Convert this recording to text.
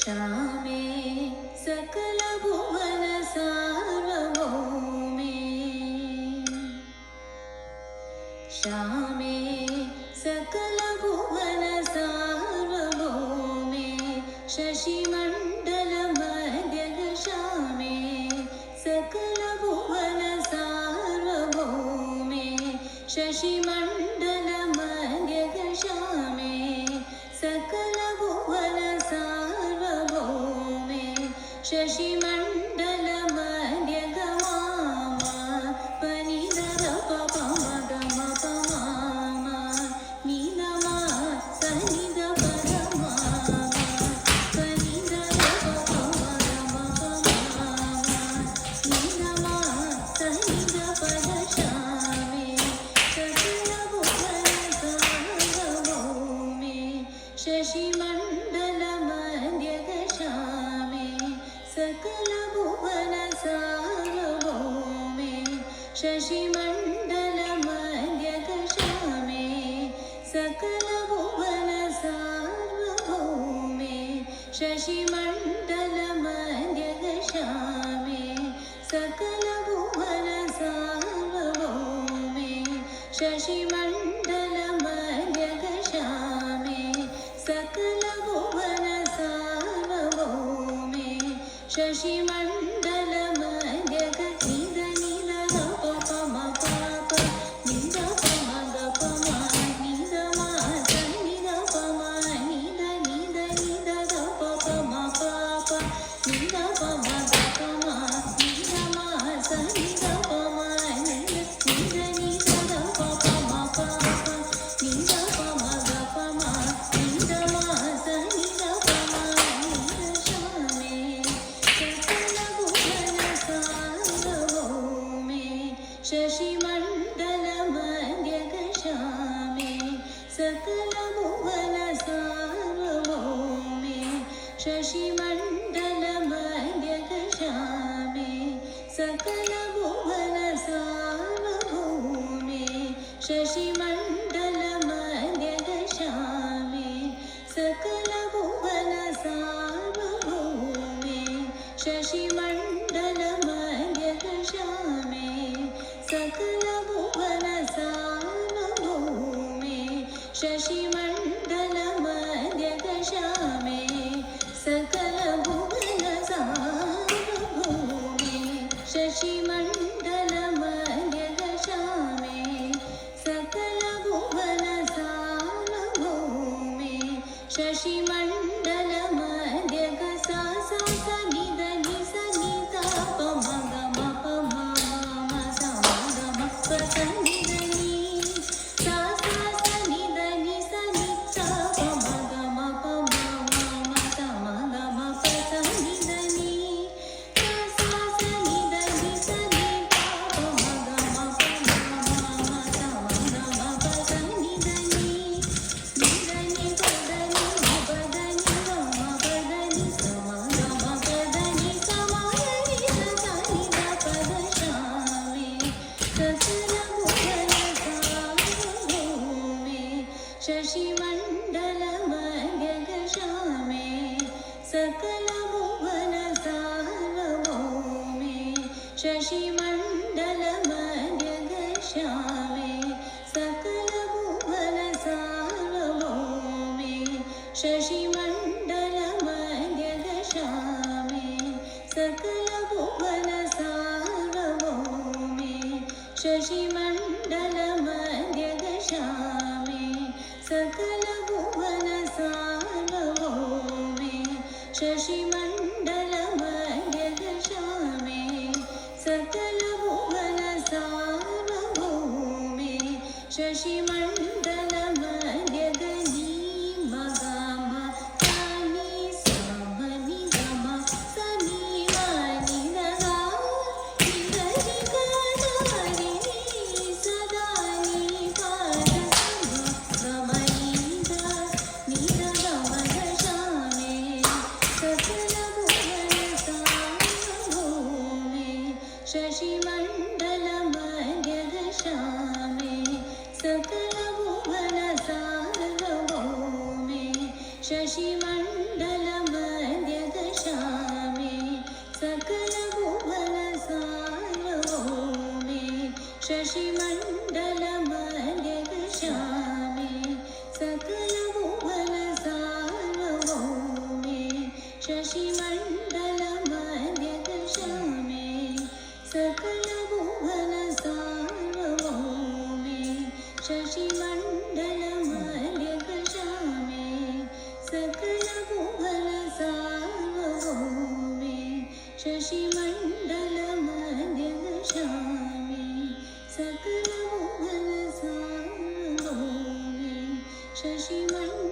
श्यामे सकलभुवन सार्वभौमे श्यामे सकलभुवन सार्वभौमे शशिमण्डलमध्यगश्यामे सकलभुवन सार्वभौमे शशिमण्डलमध्यगश्यामे सकलभुवन सार्वभौमे शशिमण्डलमध्यगमामा पनिधरपमगमपमामा निधमा सनिधपगमामा पनिधरपमगमपमामा निधमा सनिधपगश्यामे सकलभुवन सार्वभौमे शशिमण्डलमध्यगश्यामे सकलभुवन सार्वभौमे शशिमण्डलमध्यगश्यामे सकलभुवन सार्वभौमे शशिमण्डलमध्यगश्यामे सकलभुवन सार्वभौमे शशिमण्डलमध्यगश्यामे सकलभुवन सार्वभौमे शशिमण्डलमध्यगनिधनिधगपमपाप निधपमगपमा निधमा सनिधपमा निधनिधनिधगपमपाप निधपमगपमा निधमा सनिधपमा निधनिधगपमपाप निधपमगपमा निधमा सनिधपमा निधश्यामे सकलभुवन सार्वभौमे शशिमण्डलमध्यगश्यामे सकलभुवन सार्वभौमे शशिमण्डलमध्यगश्यामे सकलभुवन सार्वभौमे शशिमण्डलमध्यगश्यामे सकलभुवन सार्वभौमे शशिमण्डलमध्यगश्यामे सकलभुवन सार्वभौमे शशिमण्डलमध्यगश्यामे सकलभुवन सार्वभौमे शशिमण्डलमध्यगश्यामे सकलभुवन सार्वभौमे शशिमण्डलमध्यगसा सा निधनि सनिधपमगमपमामा समगमपसनिधनि सा निधनि सनिधपमगमपमामा समगमपसनिधनि सा निधनि सनिधपमगमपमामा समगमपसनिधनि निधनि पदनि पदनि गमपदनि समगमपदनि समायनि सनिधपदश्यामे सकलभुवन सार्वभौमे शशिमण्डलमध्यगश्यामे सकलभुवन सार्वभौमे शशिमण्डलमध्यगश्यामे सकलभुवन सार्वभौमे शशिमण्डलमध्यगश्यामे सकलभुवन सार्वभौमे शशिमण्डलमध्यगश्यामे सकलभुवन सार्वभौमे शशिमण्डलमध्यगश्यामे सकलभुवन सार्वभौमे शशिमण्डलमध्यगनि मगम सनि समनि गम सनि मनि दगा निधनि सदा निपाद गमनिध निधगमगश्यामे सकलभुवन सार्वभौमे शशिमण्डलमध्यगश्यामे सकलभुवन सार्वभौमे शशिमण्डलमध्यगश्यामे शशिमण्डलमध्यगश्यामे सकलभुवनसार्वभौमे शशिमण्डलमध्यगश्यामे सकलभुवनसार्वभौमे शशिमण्डलमध्यगश्यामे सकलभुवनसार्वभौमे शशिमण्डलमध्यगश्यामे सकलभुवनसार्वभौमे शशिमण्डलमध्यगश्यामे